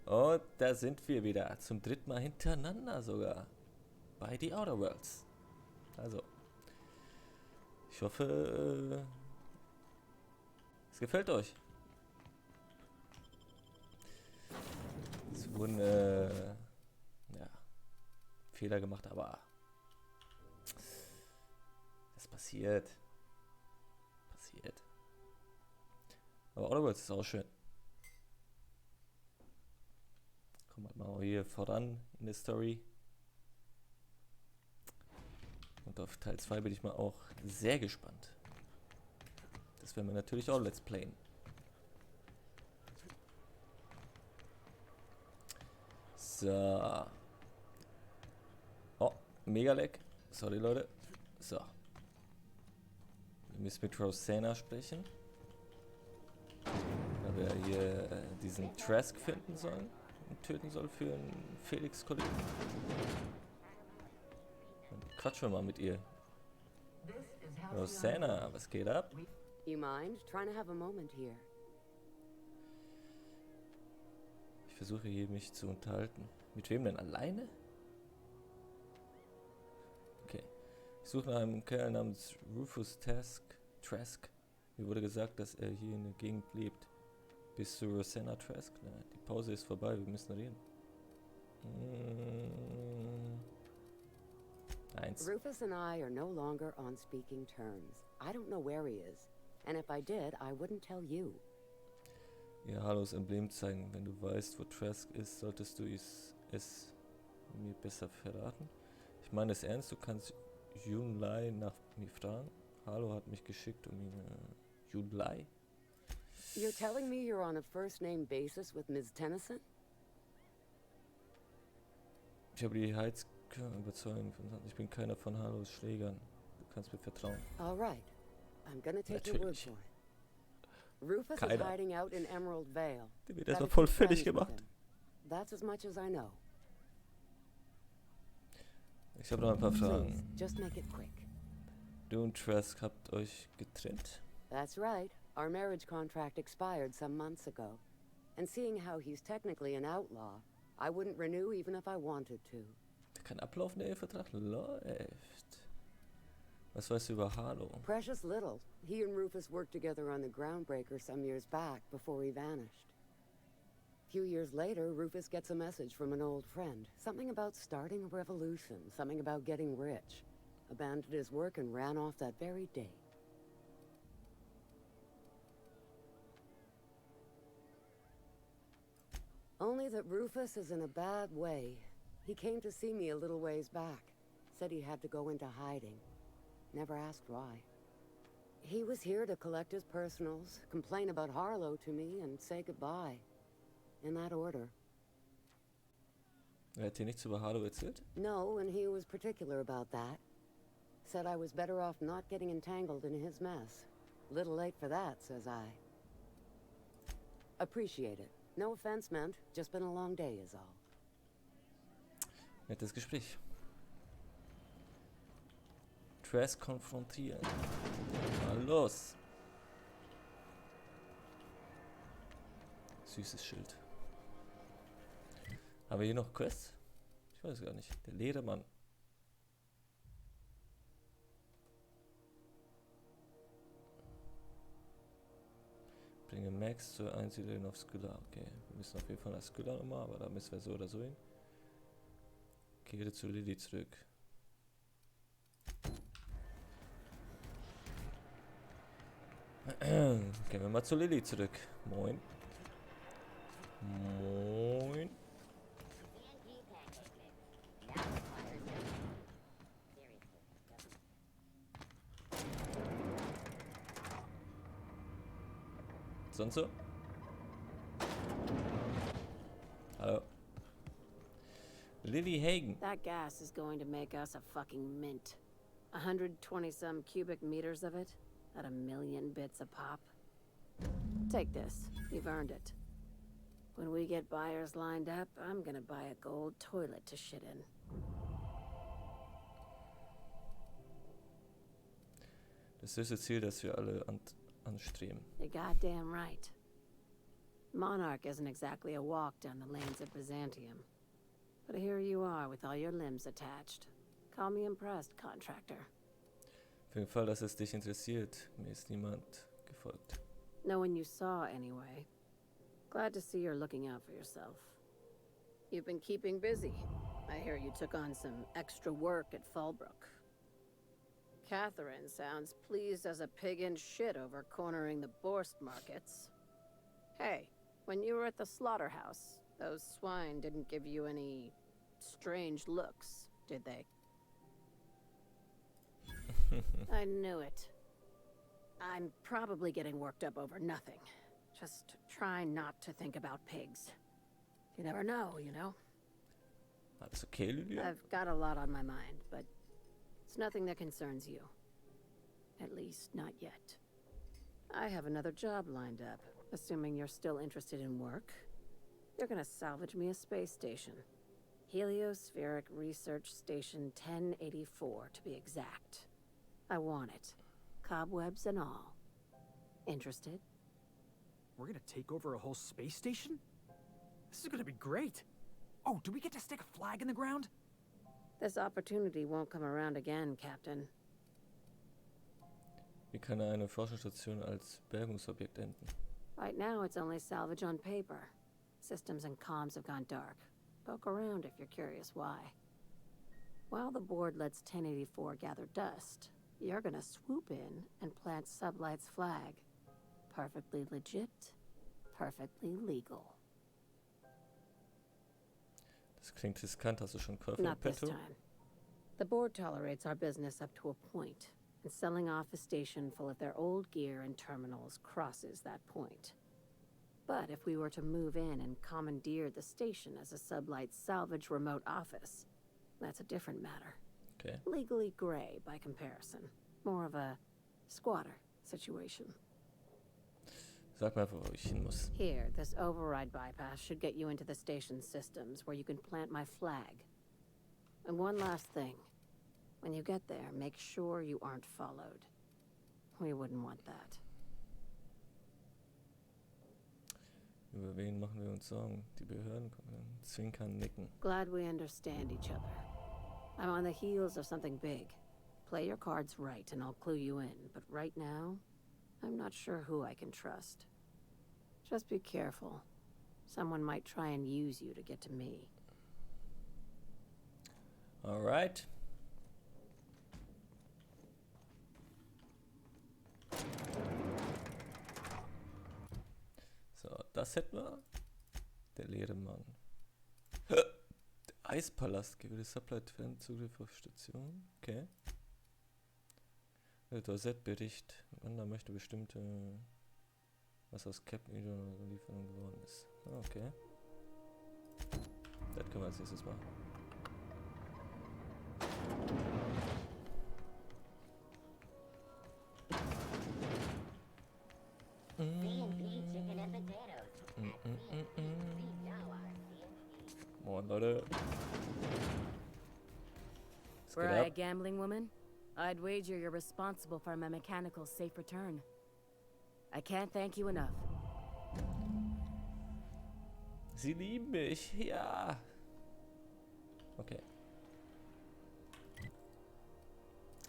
Und da sind wir wieder. Zum dritten Mal hintereinander sogar. Bei die Outer Worlds. Also. Ich hoffe, es gefällt euch. Es wurden, Fehler gemacht, aber das passiert. Aber Outer Worlds ist auch schön. Kommt mal hier voran in der Story. Und auf Teil 2 bin ich mal auch sehr gespannt. Das werden wir natürlich auch Let's Playen. So. Oh, mega leck. Sorry, Leute. So. Wir müssen mit Rosanna sprechen. Da wir hier diesen Trask finden sollen und töten soll für einen Felix-Kollegen. Quatschen wir mal mit ihr. Rosanna, was geht ab? You mind trying to have a moment here? Ich versuche hier mich zu unterhalten. Mit wem denn? Alleine? Okay. Ich suche nach einem Kerl namens Rufus Trask. Mir wurde gesagt, dass er hier in der Gegend lebt. Bist du Rosanna Trask? Na, die Pause ist vorbei, wir müssen reden. Eins. Rufus and I are no longer on speaking terms. I don't know where he is. And if I did, I wouldn't tell you. Ihr Halos Emblem zeigen. Wenn du weißt, wo Trask ist, solltest du es mir besser verraten. Ich meine es ernst, du kannst Junlai nach mir fragen. Halo hat mich geschickt, um ihn... Junlai? You're telling me you're on a first-name basis with Ms. Tennyson? Ich habe die Heizkörner überzeugen. Ich bin keiner von Halos Schlägern. Du kannst mir vertrauen. All right. I'm gonna take your word for it. Rufus is hiding out in Emerald Vale. Der wird erstmal voll fertig gemacht. That's as much as I know. Ich habe noch ein paar Fragen. Just make it quick. Du und Trask habt euch getrennt? That's right. Our marriage contract expired some months ago. And seeing how he's technically an outlaw, I wouldn't renew even if I wanted to. Der kann ablaufen, der Ehevertrag läuft. Was weißt du über Halo? Precious little. He and Rufus worked together on the Groundbreaker some years back before he vanished. A few years later, Rufus gets a message from an old friend. Something about starting a revolution, something about getting rich. Abandoned his work and ran off that very day. Only that Rufus is in a bad way. He came to see me a little ways back. Said he had to go into hiding. Never asked why. He was here to collect his personals, complain about Harlow to me, and say goodbye. In that order. Er hat dir nichts über Halo erzählt? No, and he was particular about that. Said I was better off not getting entangled in his mess. Little late for that, says I. Appreciate it. No offense meant, just been a long day is all. Nettes Gespräch. Trask konfrontieren. Mal los. Süßes Schild. Haben wir hier noch Quests? Ich weiß gar nicht. Der Ledermann. Bringe Max zur Einsiedlung auf Skylla. Okay, wir müssen auf jeden Fall nach Skylla nochmal, aber da müssen wir so oder so hin. Kehre zu Lilly zurück. Gehen wir mal zu Lilly zurück. Moin. Moin. Sonst so? Hallo. Lily Hagen. That gas is going to make us a fucking mint. 120-some cubic meters of it at 1,000,000 bits a pop. Take this. You've earned it. When we get buyers lined up, I'm gonna buy a gold toilet to shit in. Das höchste Ziel, das wir alle anstreben. You're goddamn right. Monarch isn't exactly a walk down the lanes of Byzantium. But here you are with all your limbs attached. Call me impressed, contractor. Für den Fall, dass es dich interessiert, mir ist niemand gefolgt. No one you saw, anyway. Glad to see you're looking out for yourself. You've been keeping busy. I hear you took on some extra work at Fallbrook. Catherine sounds pleased as a pig in shit over cornering the Borst markets. Hey, when you were at the slaughterhouse, those swine didn't give you any strange looks, did they? I knew it. I'm probably getting worked up over nothing. Just try not to think about pigs. You never know, you know? Alles okay, Lydia? I've got a lot on my mind, but it's nothing that concerns you. At least, not yet. I have another job lined up, assuming you're still interested in work. You're gonna salvage me a space station. Heliospheric Research Station 1084, to be exact. I want it. Cobwebs and all. Interested? We're gonna take over a whole space station? This is gonna be great. Oh, do we get to stick a flag in the ground? This opportunity won't come around again, Captain. Wie kann eine Forschungsstation als Bergungsobjekt enden? Right now, it's only salvage on paper. Systems and comms have gone dark. Poke around if you're curious why. While the board lets 1084 gather dust, you're gonna swoop in and plant Sublight's flag. Perfectly legit, perfectly legal. Das klingt riskant, hast du schon Käufer Not im this Petto? time. The board tolerates our business up to a point, and selling off a station full of their old gear and terminals crosses that point. But if we were to move in and commandeer the station as a Sublight salvage remote office, that's a different matter. Okay. Legally gray by comparison. More of a squatter situation. Sag mir einfach, wo ich hin muss. Here, this override bypass should get you into the station's systems where you can plant my flag. And one last thing. When you get there, make sure you aren't followed. We wouldn't want that. Über wen machen wir uns Sorgen? Die Behörden kommen. Zwinkern, nicken. Glad we understand each other. I'm on the heels of something big. Play your cards right and I'll clue you in. But right now, I'm not sure who I can trust. Just be careful. Someone might try and use you to get to me. Alright. So, das hätten wir. Der leere Mann. Der Eispalast. Gebe das Sublight Fan Zugriff auf Station. Okay. Der Dorset-Bericht. Wanda möchte bestimmte, was aus Cap-Lieferung geworden ist. Okay. Das können wir als nächstes machen. Moin, Leute. Was Were geht I a ab? gambling woman, I'd wager you're responsible for my mechanical's safe return. I can't thank you enough. Sie lieben mich, ja. Okay.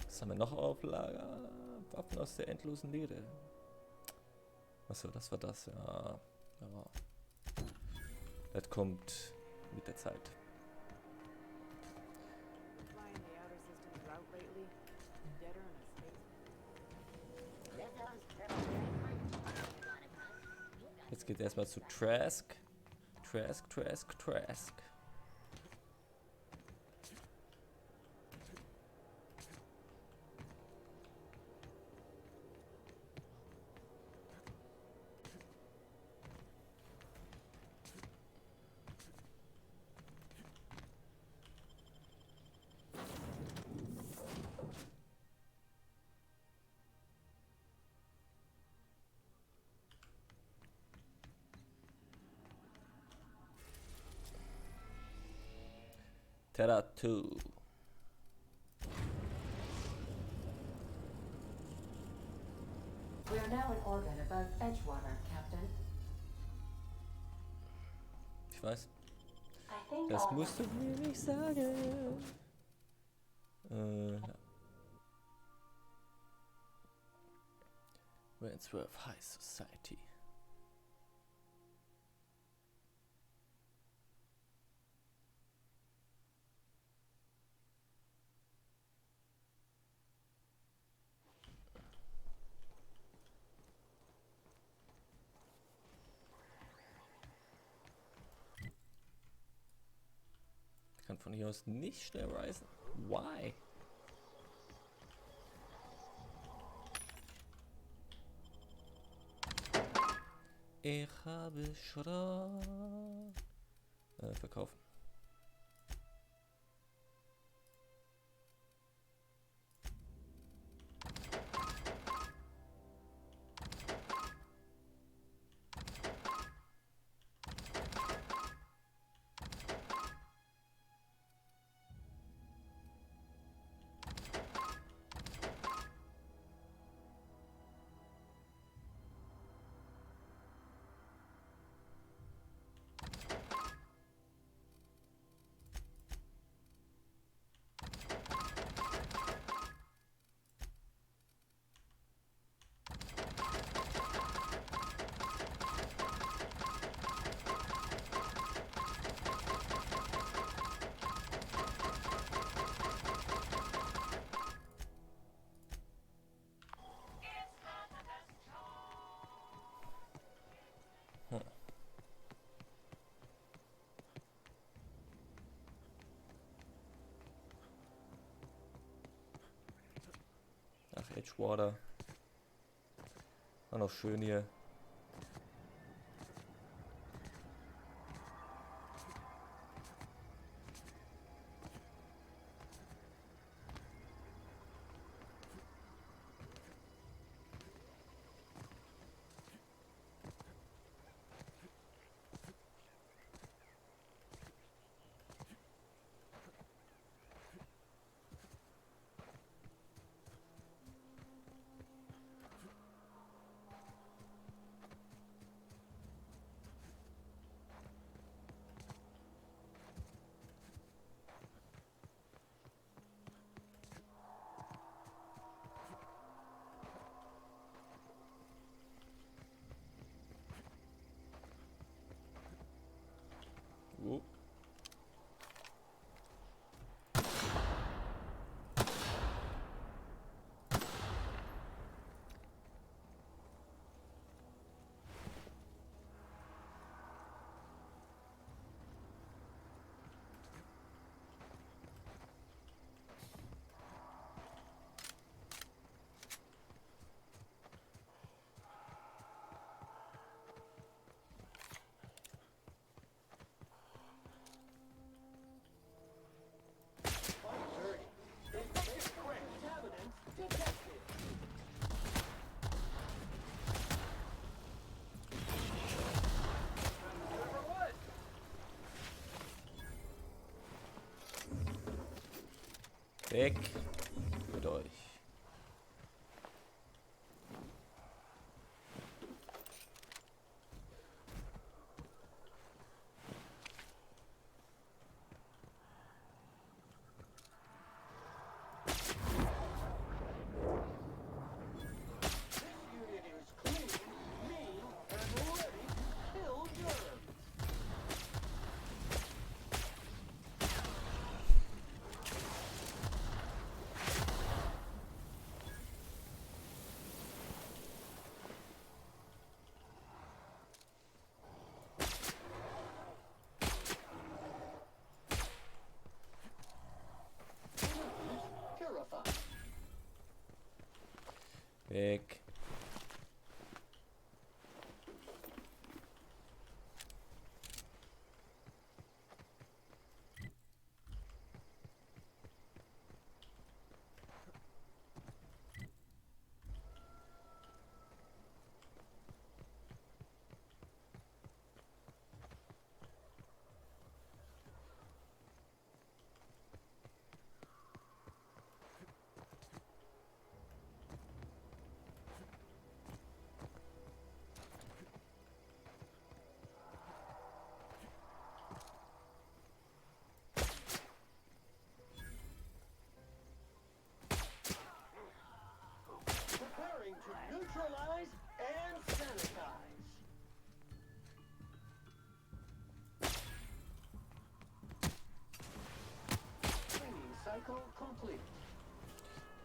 Was haben wir noch auf Lager? Waffen aus der endlosen Leere. Achso, das war das, ja. Ja. Das kommt mit der Zeit. Flying the outer system's route lately? Deader in a space. Jetzt geht erstmal zu Trask. Trask. Terra 2. We are now in orbit above Edgewater, Captain. Ich weiß. Das musst du mir nicht sagen. Wandsworth High Society. Ich kann von hier aus nicht schnell reisen. Why? Ich habe schon verkaufen. Ach, Edgewater. War noch schön hier. Oh. Weg mit euch. Weg.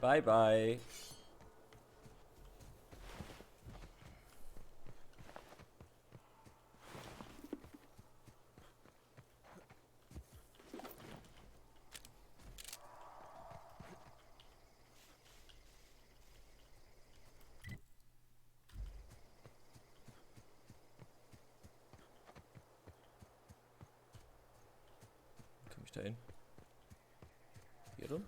Bye, bye. Komm ich da hin? Hier rum?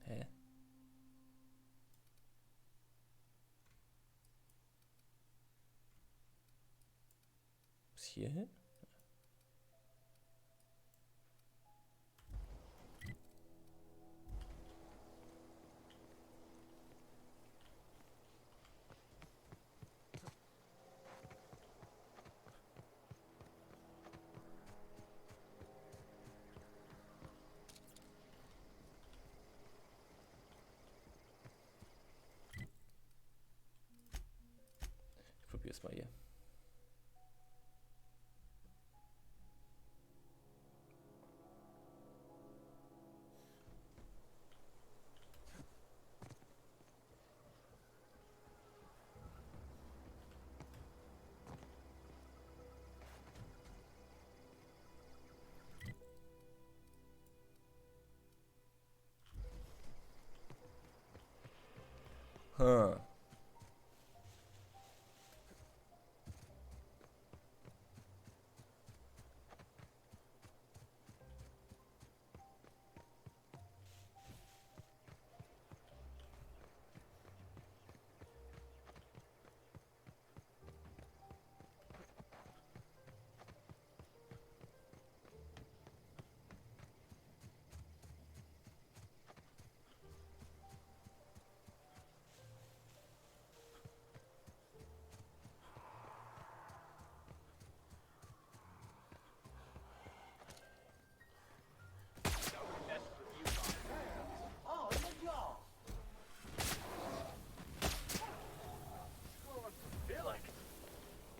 Hä? Bis hierhin? Ich probier's mal hier. Huh.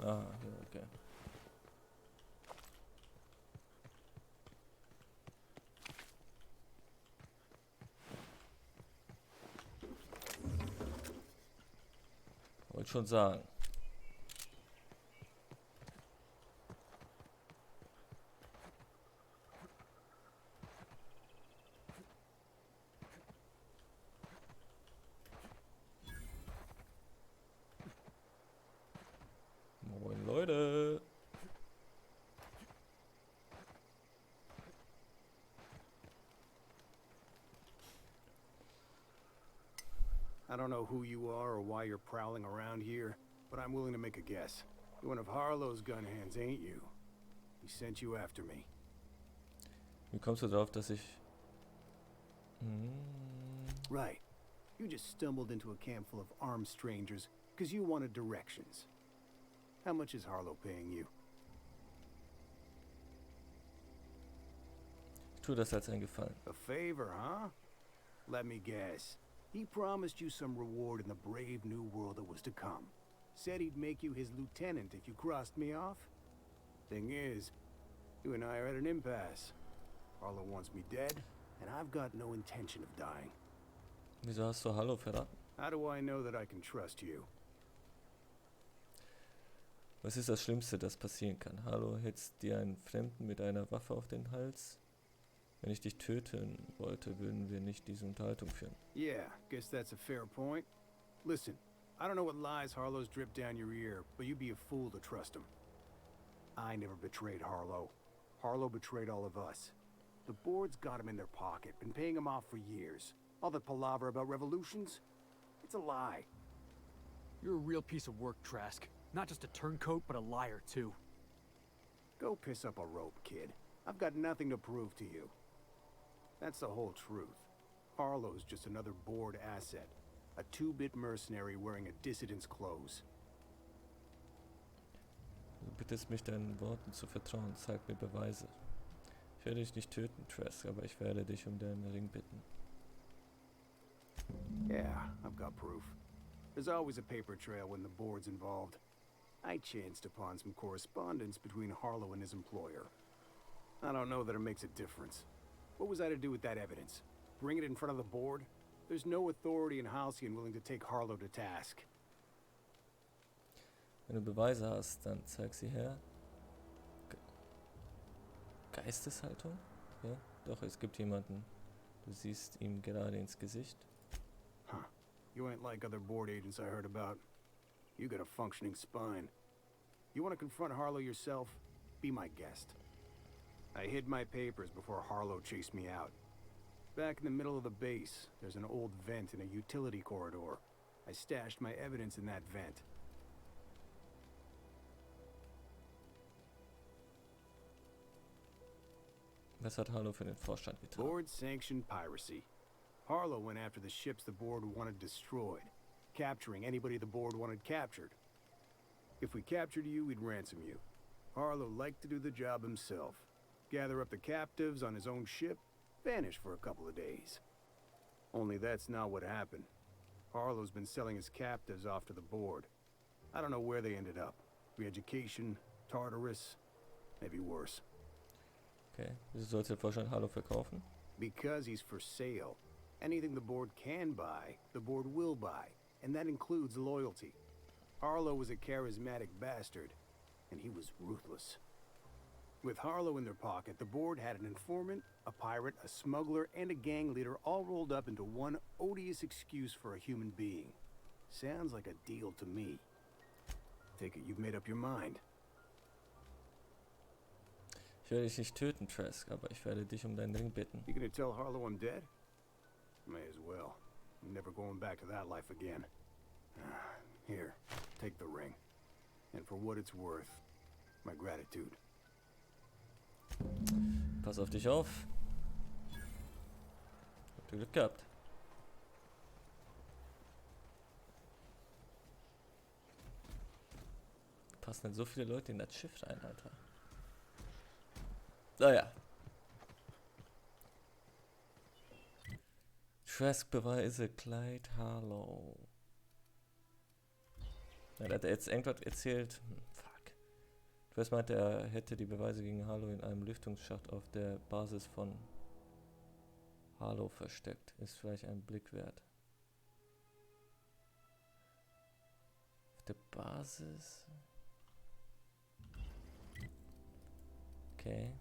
Ah, ja, okay. Wollte schon sagen. Moin Leute. I don't know who you are or why you're prowling around here, but I'm willing to make a guess. You're one of Harlow's gun hands, ain't you? He sent you after me. Wie kommst du darauf, dass ich... Right. You just stumbled into a camp full of armed strangers because you wanted directions. How much is Harlow paying you? Ich tue das als einen Gefallen. A favor, huh? Let me guess. He promised you some reward in the brave new world that was to come. Said he'd make you his lieutenant if you crossed me off. Thing is, you and I are at an impasse. Harlow wants me dead, and I've got no intention of dying. Wieso hast du Hallo verraten? How do I know that I can trust you? Was ist das Schlimmste, das passieren kann? Hallo hetzt dir einen Fremden mit einer Waffe auf den Hals? Wenn ich dich töten wollte, würden wir nicht diese Unterhaltung führen. Yeah, guess that's a fair point. Listen, I don't know what lies Harlow's dripped down your ear, but you'd be a fool to trust him. I never betrayed Harlow. Harlow betrayed all of us. The board's got him in their pocket, been paying him off for years. All that palaver about revolutions? It's a lie. You're a real piece of work, Trask. Not just a turncoat, but a liar, too. Go piss up a rope, kid. I've got nothing to prove to you. That's the whole truth. Harlow's just another board asset. A two-bit mercenary wearing a dissident's clothes. Du bittest mich, deinen Worten zu vertrauen. Zeig mir Beweise. Ich werde dich nicht töten, Trask, aber ich werde dich um deinen Ring bitten. Yeah, I've got proof. There's always a paper trail when the board's involved. I chanced upon some correspondence between Harlow and his employer. I don't know that it makes a difference. What was I to do with that evidence? Bring it in front of the board? There's no authority in Halcyon willing to take Harlow to task. Wenn du Beweise hast, dann zeig sie her. Geisteshaltung? Ja, doch, es gibt jemanden. Du siehst ihm gerade ins Gesicht. Huh. You ain't like other board agents I heard about. You got a functioning spine. You want to confront Harlow yourself? Be my guest. I hid my papers before Harlow chased me out. Back in the middle of the base, there's an old vent in a utility corridor. I stashed my evidence in that vent. Was hat Harlow für den Vorstand getan? Board-sanctioned piracy. Harlow went after the ships the board wanted destroyed, capturing anybody the board wanted captured. If we captured you, we'd ransom you. Harlow liked to do the job himself. Gather up the captives on his own ship, vanish for a couple of days. Only that's not what happened. Harlow's been selling his captives off to the board. I don't know where they ended up. Re-education, Tartarus, maybe worse. Okay, wieso sollte der Vorstand Harlow verkaufen? Because he's for sale. Anything the board can buy, the board will buy. And that includes loyalty. Harlow was a charismatic bastard, and he was ruthless. With Harlow in their pocket, the board had an informant, a pirate, a smuggler, and a gang leader all rolled up into one odious excuse for a human being. Sounds like a deal to me. Take it you've made up your mind. Ich werde dich nicht töten, Trask, aber ich werde dich um deinen Ring bitten. You gonna tell Harlow I'm dead? May as well. I'm never going back to that life again. Here, take the ring. And for what it's worth, my gratitude. Pass auf dich auf. Habt ihr Glück gehabt. Passen denn so viele Leute in das Schiff rein, Alter? Naja. Trask-Beweise, Clyde Harlow. Ja, da hat er jetzt irgendwas erzählt. Fuck. Trask meinte, er hätte die Beweise gegen Harlow in einem Lüftungsschacht auf der Basis von Harlow versteckt. Ist vielleicht ein Blick wert. Auf der Basis? Okay.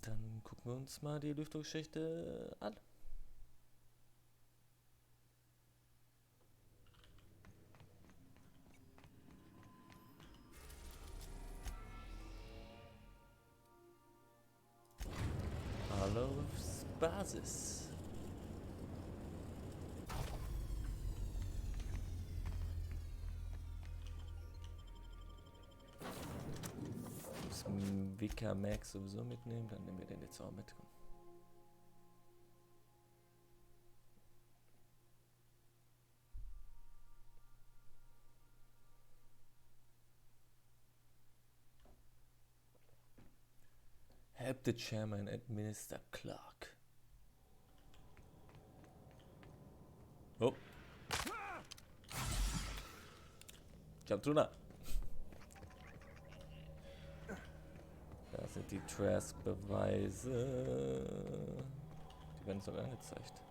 Dann gucken wir uns mal die Lüftungsschächte an. Harlows Basis. Vika Max sowieso mitnehmen, dann nehmen wir den jetzt auch mit. Help the chairman administer Clark. Oh. Jump drunter. Das sind die Trask-Beweise. Die werden sogar angezeigt.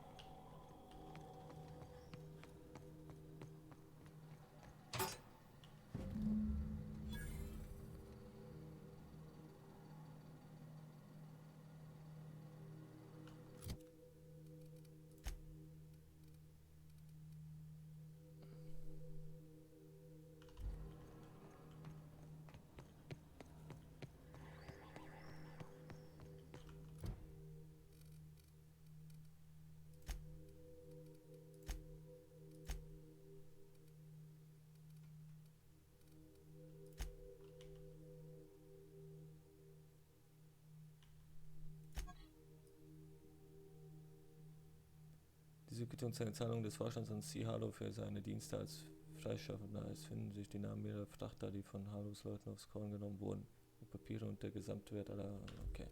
Diese Quittung seine Zahlung des Vorstands an C. Harlow für seine Dienste als Freischaffender. Es finden sich die Namen mehrerer Frachter, die von Harlows Leuten aufs Korn genommen wurden. Die Papiere und der Gesamtwert aller... Okay.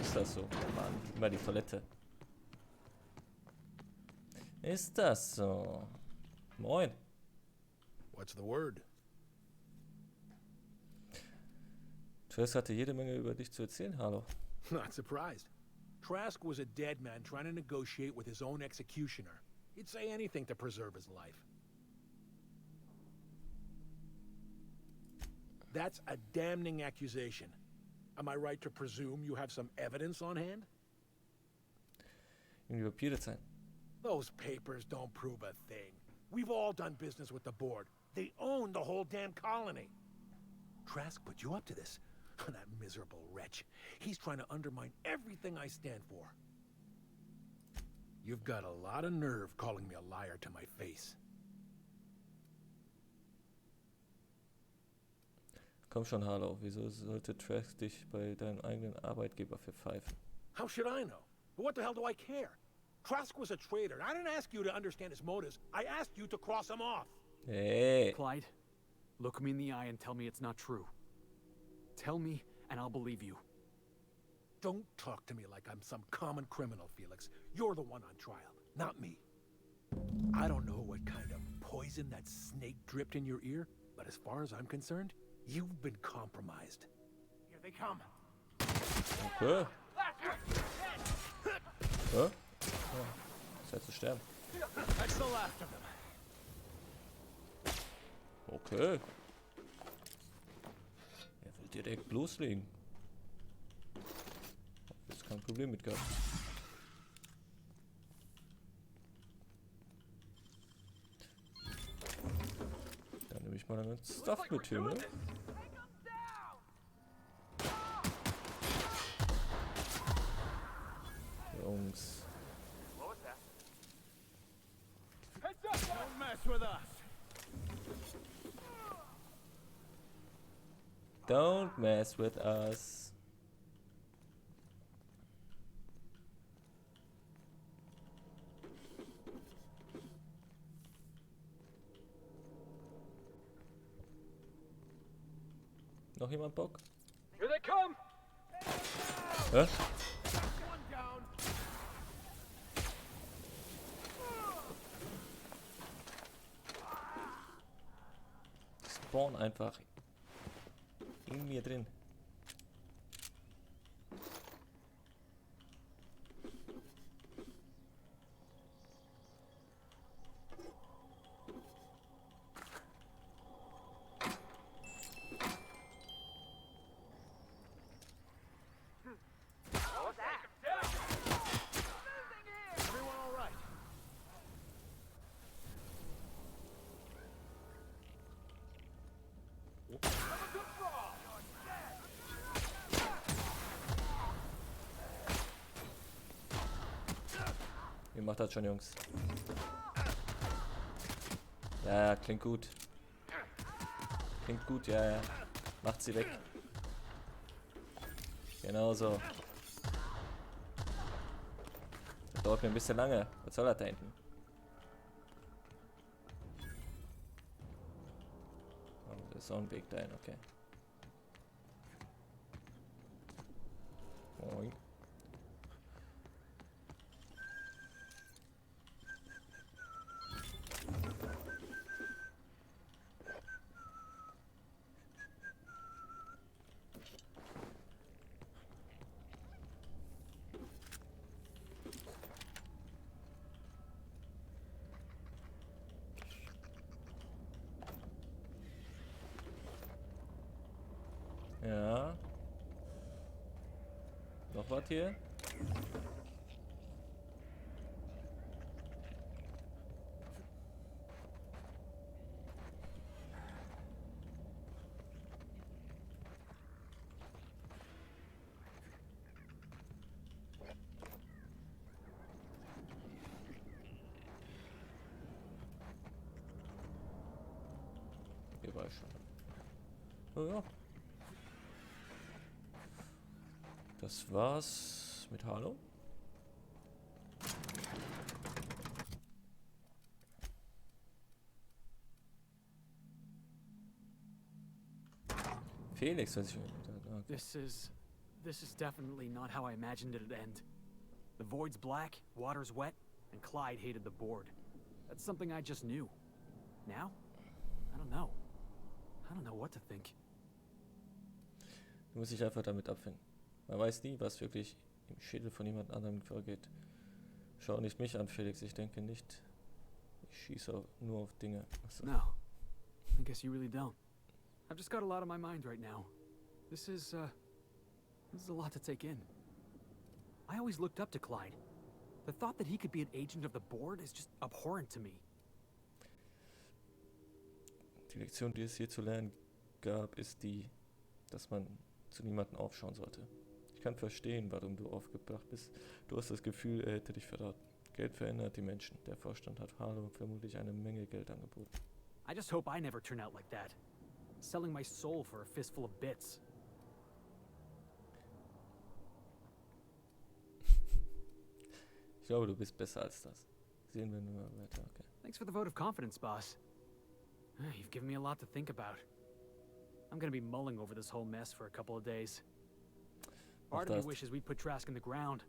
Ist das so? Mann, immer die Toilette. Ist das so? Moin. What's the word? Trask hatte jede Menge über dich zu erzählen, Harlow. Not surprised. Trask was a dead man trying to negotiate with his own executioner. He'd say anything to preserve his life. That's a damning accusation. Am I right to presume you have some evidence on hand? Ihm die Papiere zeigen. Those papers don't prove a thing. We've all done business with the board. They own the whole damn colony. Trask put you up to this. That miserable wretch. He's trying to undermine everything I stand for. You've got a lot of nerve calling me a liar to my face. Komm schon, Harlow. Wieso sollte Trask dich bei deinem eigenen Arbeitgeber verpfeifen? How should I know? But what the hell do I care? Trask was a traitor. I didn't ask you to understand his motives. I asked you to cross him off. Hey. Clyde, look me in the eye and tell me it's not true. Tell me, and I'll believe you. Don't talk to me like I'm some common criminal, Felix. You're the one on trial, not me. I don't know what kind of poison that snake dripped in your ear, but as far as I'm concerned, you've been compromised. Here they come. Okay. Hä? Oh, Zeit zu sterben. That's the last of them. Okay. Er will direkt loslegen. Hab jetzt kein Problem mit gehabt. Dann nehme ich mal den ganzen Stuff mit hier, ne? Jungs. Don't mess with us. Don't mess with us. Noch jemand Bock? Here they come. Hä? One down. Spawn einfach in mir drin. Everyone all right? Ihr macht das schon, Jungs. Ja, klingt gut. Klingt gut, ja. Macht sie weg. Genau so. Das dauert mir ein bisschen lange. Was soll das da hinten? Oh, das ist so ein Weg dahin, okay. Moin. Ja. Noch was hier? Hier war ich schon. Oh ja. Das war's mit Hallo. Felix, was ich... This is definitely not how I imagined it'd end. The void's black, water's wet, and Clyde hated the board. That's something I just knew. Now? I don't know. I don't know what to think. Du musst dich einfach damit abfinden. Man weiß nie, was wirklich im Schädel von jemand anderem vorgeht. Schau nicht mich an, Felix. Ich denke nicht. Ich schieße nur auf Dinge. Achso. No. I guess you really don't. I've just got a lot on my mind right now. This is a lot to take in. I always looked up to Clyde. The thought that he could be an agent of the board is just abhorrent to me. Die Lektion, die es hier zu lernen gab, ist die, dass man zu niemandem aufschauen sollte. Ich kann verstehen, warum du aufgebracht bist. Du hast das Gefühl, er hätte dich verraten. Geld verändert die Menschen. Der Vorstand hat Harlow vermutlich eine Menge Geld angeboten. I just hope I never turn out like that. Selling my soul for a fistful of bits. Ich glaube, du bist besser als das. Sehen wir nur weiter, okay. Thanks for the vote of confidence, boss. You've given me a lot to think about. I'm gonna be mulling over this whole mess for a couple of days. Part of me wishes we'd put Trask in the ground.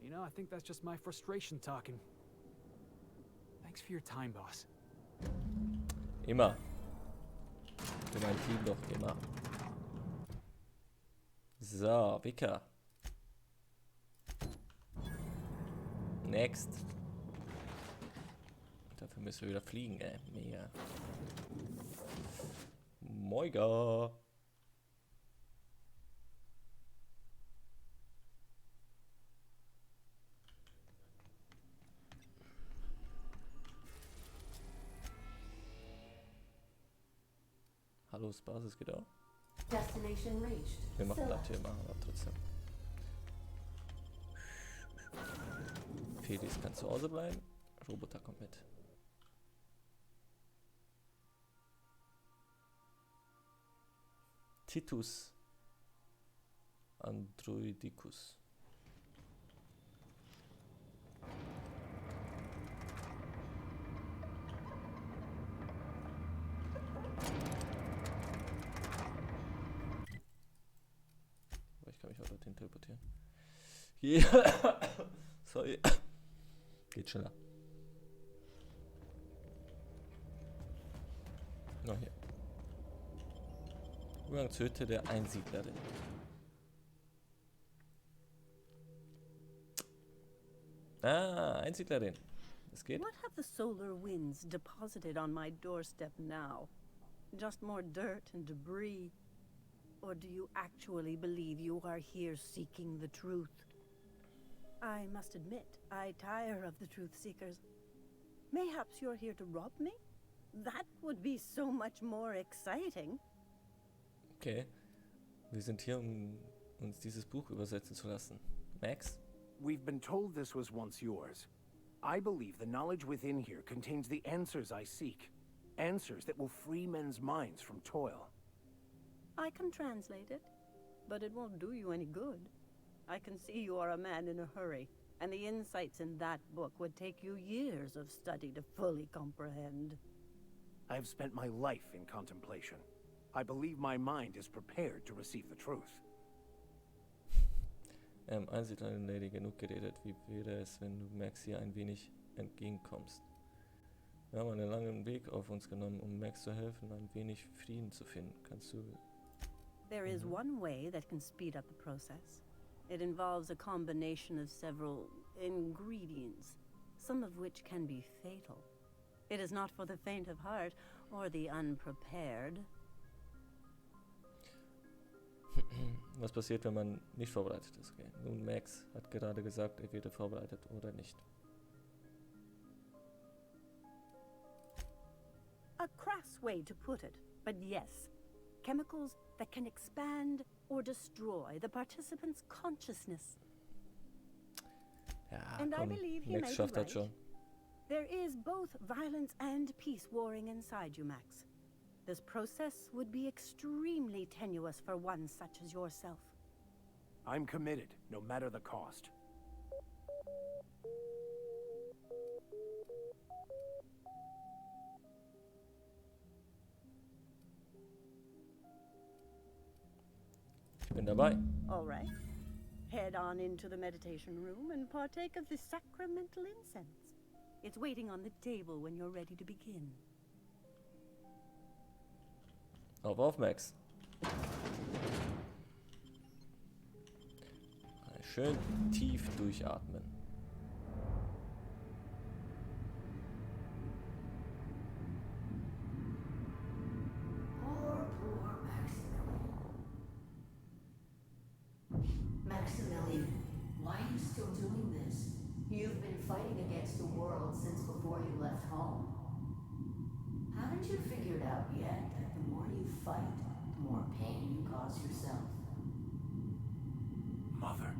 You know, I think that's just my frustration talking. Thanks for your time, boss. Immer. Für mein Team doch immer. So, Wicker. Next. Dafür müssen wir wieder fliegen, ey. Mega. Moiga. Hallo, Basis geht auch. Destination reached. Wir machen das hier mal, aber trotzdem. Felix kann zu Hause bleiben. Roboter kommt mit. Titus Androidicus. Ich kann mich auch dorthin teleportieren. Yeah. Sorry. Geht schneller. Noch hier. Übergang zur Hütte der Einsiedlerin. Ah, Einsiedlerin. Das geht. What have the solar winds deposited on my doorstep now? Just more dirt and debris? Or do you actually believe you are here seeking the truth? I must admit, I tire of the truth seekers. Mayhaps you're here to rob me? That would be so much more exciting. Okay. Wir sind hier, um uns dieses Buch übersetzen zu lassen. Max? We've been told this was once yours. I believe the knowledge within here contains the answers I seek. Answers that will free men's minds from toil. I can translate it, but it won't do you any good. I can see you are a man in a hurry, and the insights in that book would take you years of study to fully comprehend. I have spent my life in contemplation. I believe my mind is prepared to receive the truth. Einsiedlerin Lady, genug geredet. Wie wäre es, wenn du Max hier ein wenig entgegenkommst? Wir haben einen langen Weg auf uns genommen, um Max zu helfen, ein wenig Frieden zu finden. Kannst du... There is one way that can speed up the process. It involves a combination of several ingredients, some of which can be fatal. It is not for the faint of heart or the unprepared. Was passiert, wenn man nicht vorbereitet ist? Okay. Nun, Max hat gerade gesagt, er wäre vorbereitet oder nicht. A crass way to put it, but yes. Chemicals that can expand or destroy the participant's consciousness. Ja, and komm, I believe he Max may be schafft das right. schon. There is both violence and peace warring inside you, Max. This process would be extremely tenuous for one such as yourself. I'm committed, no matter the cost. Ich bin dabei. All right. Head on into the meditation room and partake of the sacramental incense. It's waiting on the table when you're ready to begin. Auf, Max. Schön tief durchatmen. Poor Maximilian. Maximilian, why are you still doing this? You've been fighting against the world since before you left home. Haven't you figured out yet that the more you fight, the more pain you cause yourself? Mother,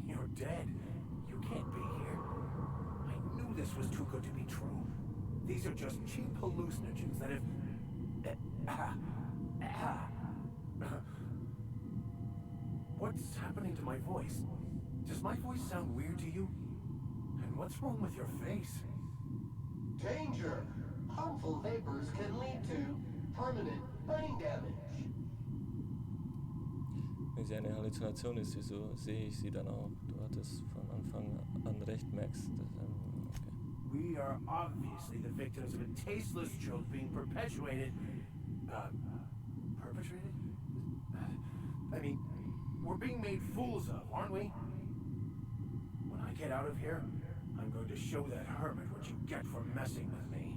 you're dead. You can't be here. I knew this was too good to be true. These are just cheap hallucinogens that have... What's happening to my voice? Does my voice sound weird to you? And what's wrong with your face? Danger! Harmful vapors can lead to permanent brain damage. Wenn sie eine Halluzination ist, wieso sehe ich sie dann auch? Du hattest von Anfang an recht, Max. Okay. We are obviously the victims of a tasteless joke being perpetuated. Perpetrated? I mean, we're being made fools of, aren't we? When I get out of here, I'm going to show that hermit what you get for messing with me.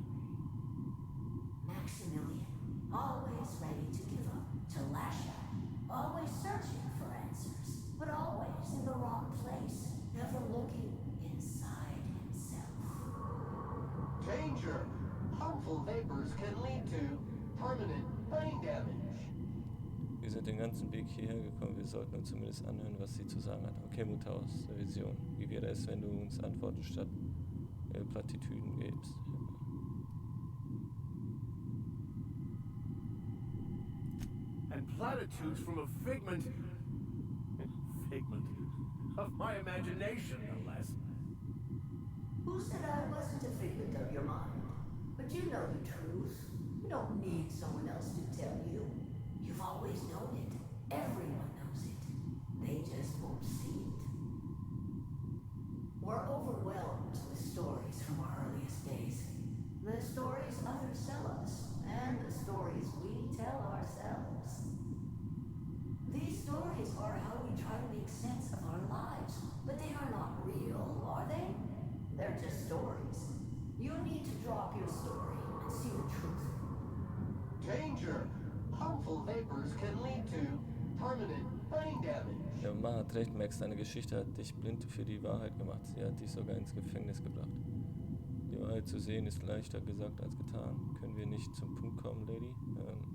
Maximilian, always ready to give up, to lash out, always searching for answers, but always in the wrong place, never looking inside himself. Danger! Harmful vapors can lead to permanent brain damage. Wir sind den ganzen Weg hierher gekommen. Wir sollten uns zumindest anhören, was sie zu sagen hat. Okay, Mutter aus der Vision. Wie wäre es, wenn du uns Antworten statt Plattitüden gibst? And platitudes from a figment of my imagination, no less. Who said I wasn't a figment of your mind? But you know the truth. You don't need someone else to tell you. You've always known it. Everyone knows it. They just won't see it. We're overwhelmed with stories from our earliest days. The stories others tell us, and the stories we tell ourselves. These stories are how we try to make sense of our lives, but they are not real, are they? They're just stories. You need to drop your story and see the truth. Danger! Harmful vapors can lead to permanent brain damage. Der Mann hat recht, Max. Deine Geschichte hat dich blind für die Wahrheit gemacht. Sie hat dich sogar ins Gefängnis gebracht. Die Wahrheit zu sehen ist leichter gesagt als getan. Können wir nicht zum Punkt kommen, Lady?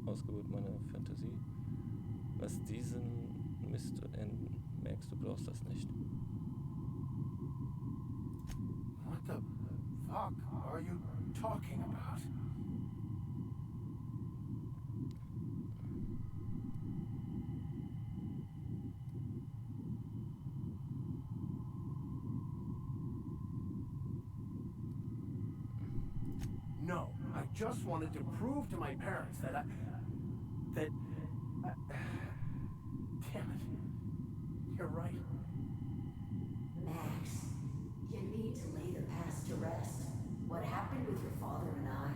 Ausgebot meiner Fantasie. Lass diesen Mist enden. Max, du brauchst das nicht. What the fuck are you talking about? No, I just wanted to prove to my parents that damn it. You're right. Max, you need to lay the past to rest. What happened with your father and I,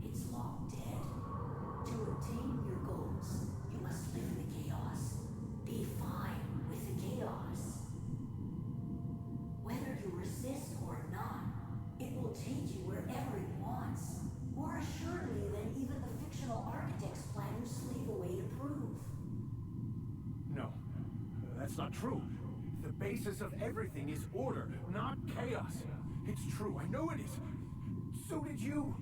it's long dead. To attain your goals, you must live in the chaos. Be fine with the chaos. Whether you resist or not, it will take you wherever it wants. More assuredly than even the fictional architect's planners leave a way to prove. No, that's not true. The basis of everything is order, not chaos. It's true, I know it is. So did you.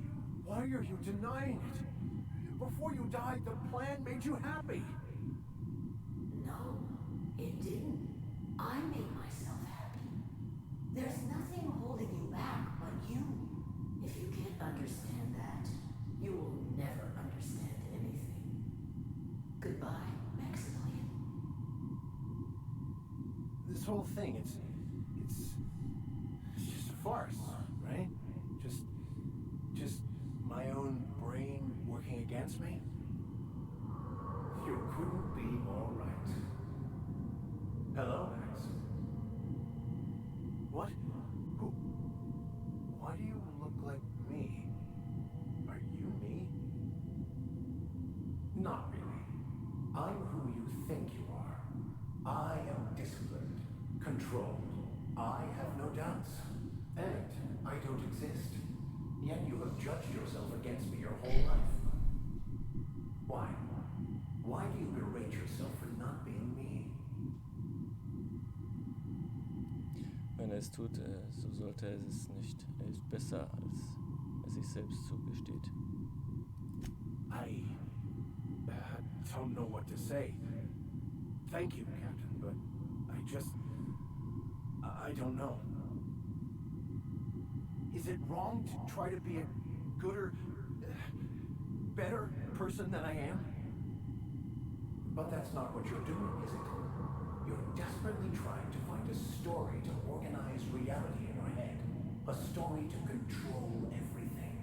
Why are you denying it? Before you died, the plan made you happy. No, it didn't. I made myself happy. There's nothing holding you back but you. If you can't understand that, you will never understand anything. Goodbye, Maximilian. whole thing, it's just a farce, right? Just my own brain working against me? You couldn't be more right. Hello, Max. What? Who? Why do you look like me? Are you me? Not really. I'm who you think you are. I am disciplined, controlled. I have no doubts. And I don't exist. Yet you have judged yourself against me your whole life. Why? Why do you berate yourself for not being me? Wenn er es tut, so sollte er es nicht. Er ist besser, als er sich selbst zugesteht. I don't know what to say. Thank you, Captain, but I don't know. Is it wrong to try to be a gooder, better person than I am? But that's not what you're doing, is it? You're desperately trying to find a story to organize reality in your head. A story to control everything.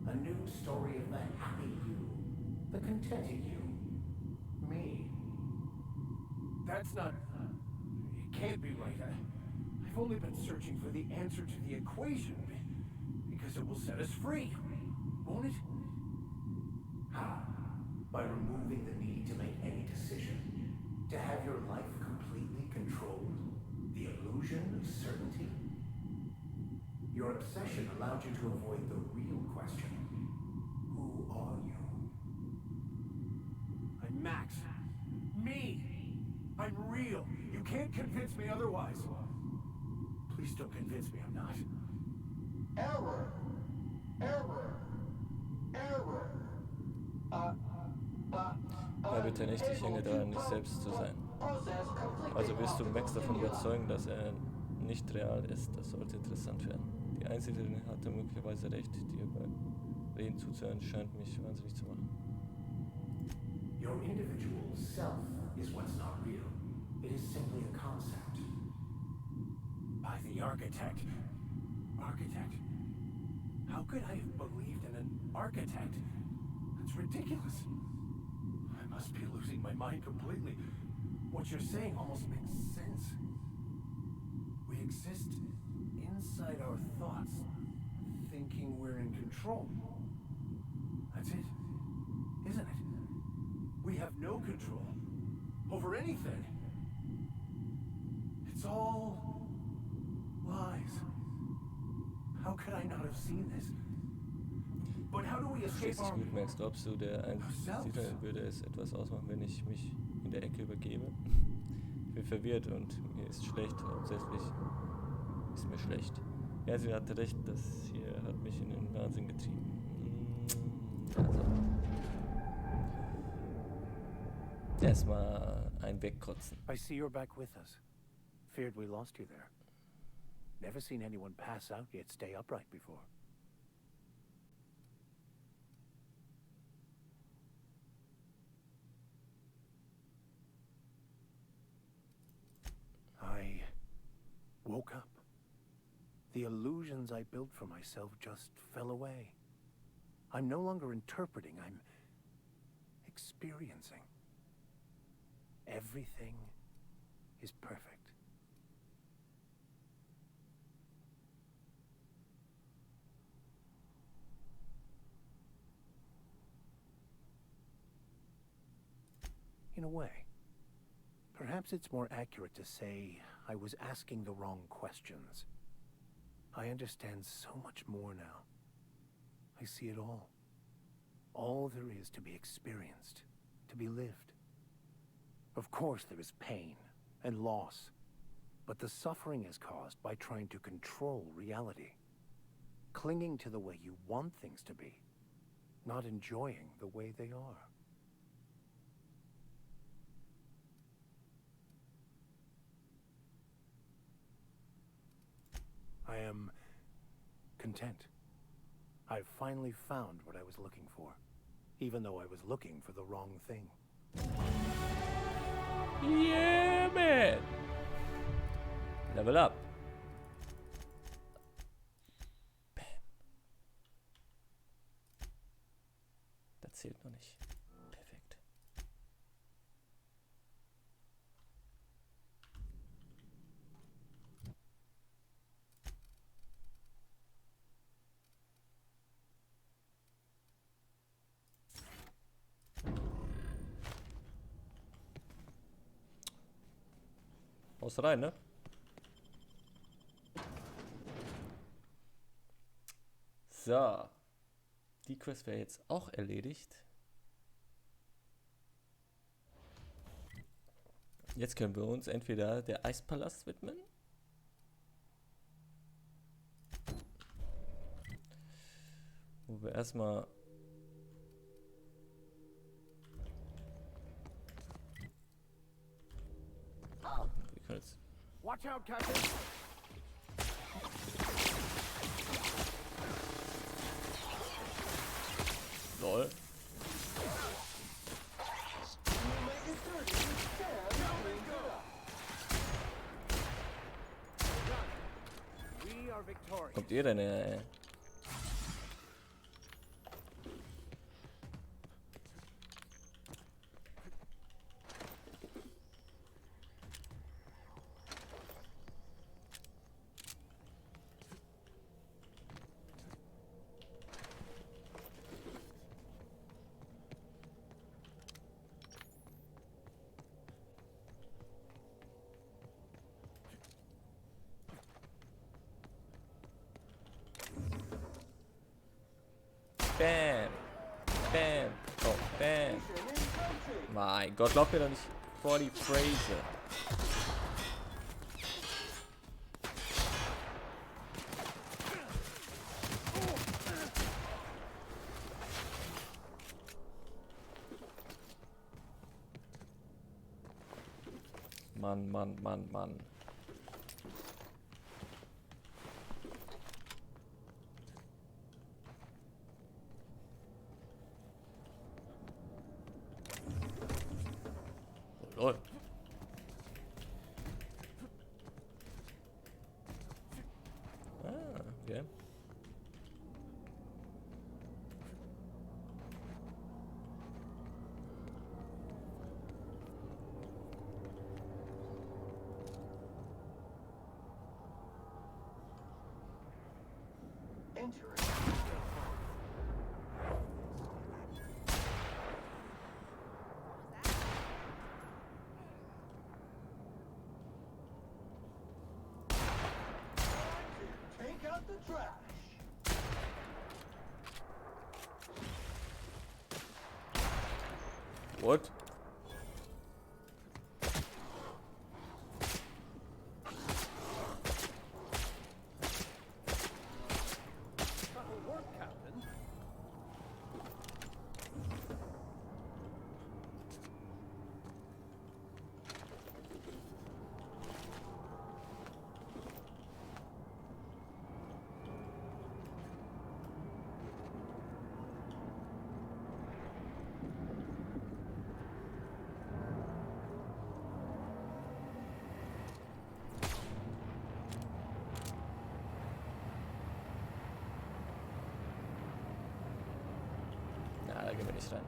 A new story of the happy you. The contented you. Me. That's not... It can't be right. I've only been searching for the answer to the equation, because it will set us free, won't it? How? By removing the need to make any decision. To have your life completely controlled. The illusion of certainty. Your obsession allowed you to avoid the real question. Who are you? I'm Max. Me. I'm real. You can't convince me otherwise. Please don't convince me I'm not. Error. Error. Error. Ja, bitte nicht, ich hänge daran, nicht selbst zu sein. Also willst du Max davon überzeugen, dass er nicht real ist? Das sollte interessant werden. Die Einzelne hatte möglicherweise recht, dir beim Reden zuzuhören scheint mich wahnsinnig zu machen. Your individual self is what's not real. It is simply a concept. By the architect. Architect? How could I have believed in an architect? That's ridiculous. I must be losing my mind completely. What you're saying almost makes sense. We exist inside our thoughts, thinking we're in control. That's it, isn't it? We have no control over anything. It's all lies. How could I not have seen this? But how do we escape Schließlich gut, Max, glaubst du, der Einzelne würde es etwas ausmachen, wenn ich mich in der Ecke übergebe? Ich bin verwirrt und mir ist schlecht, hauptsächlich ist mir schlecht. Ja, sie hatte recht, das hier hat mich in den Wahnsinn getrieben. Also, erstmal ein Wegkotzen. I see you're back with us. Feared we lost you there. Never seen anyone pass out yet stay upright before. I woke up. The illusions I built for myself just fell away. I'm no longer interpreting, I'm experiencing. Everything is perfect. In a way. Perhaps it's more accurate to say I was asking the wrong questions. I understand so much more now. I see it all. All there is to be experienced, to be lived. Of course there is pain and loss, but the suffering is caused by trying to control reality. Clinging to the way you want things to be, not enjoying the way they are. I am content. I've finally found what I was looking for, even though I was looking for the wrong thing. Yeah, man! Level up. Bam. Das zählt noch nicht. Perfekt. Haust rein, ne? So. Die Quest wäre jetzt auch erledigt. Jetzt können wir uns entweder der Eispalast widmen. Wo wir erstmal wir können jetzt Watch out, Captain. lol. We are victorious. Kommt ihr denn her? Bam. Bam. Oh, bam. Mein Gott, lauf mir doch nicht vor die Phrase. Mann, Mann, Mann, Mann. Oh, lol. Ah, okay. Entering. Take out the trash. What? That'll work, Captain. Na, da gehen wir nicht rein.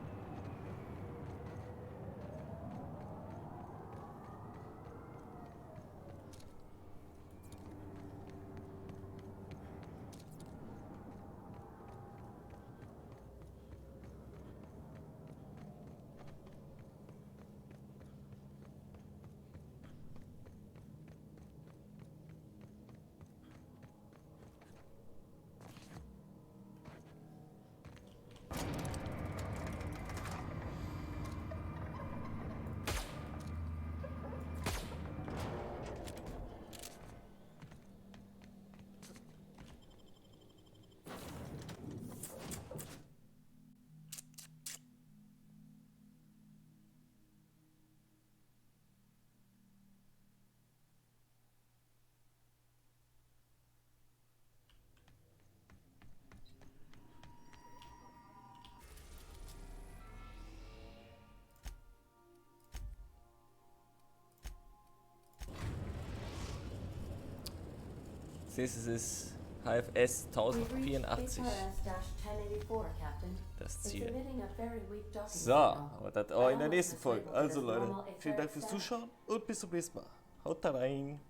Als nächstes ist HFS 1084. Das Ziel. So, aber das auch in der nächsten Folge. Also Leute, vielen Dank fürs Zuschauen und bis zum nächsten Mal. Haut da rein.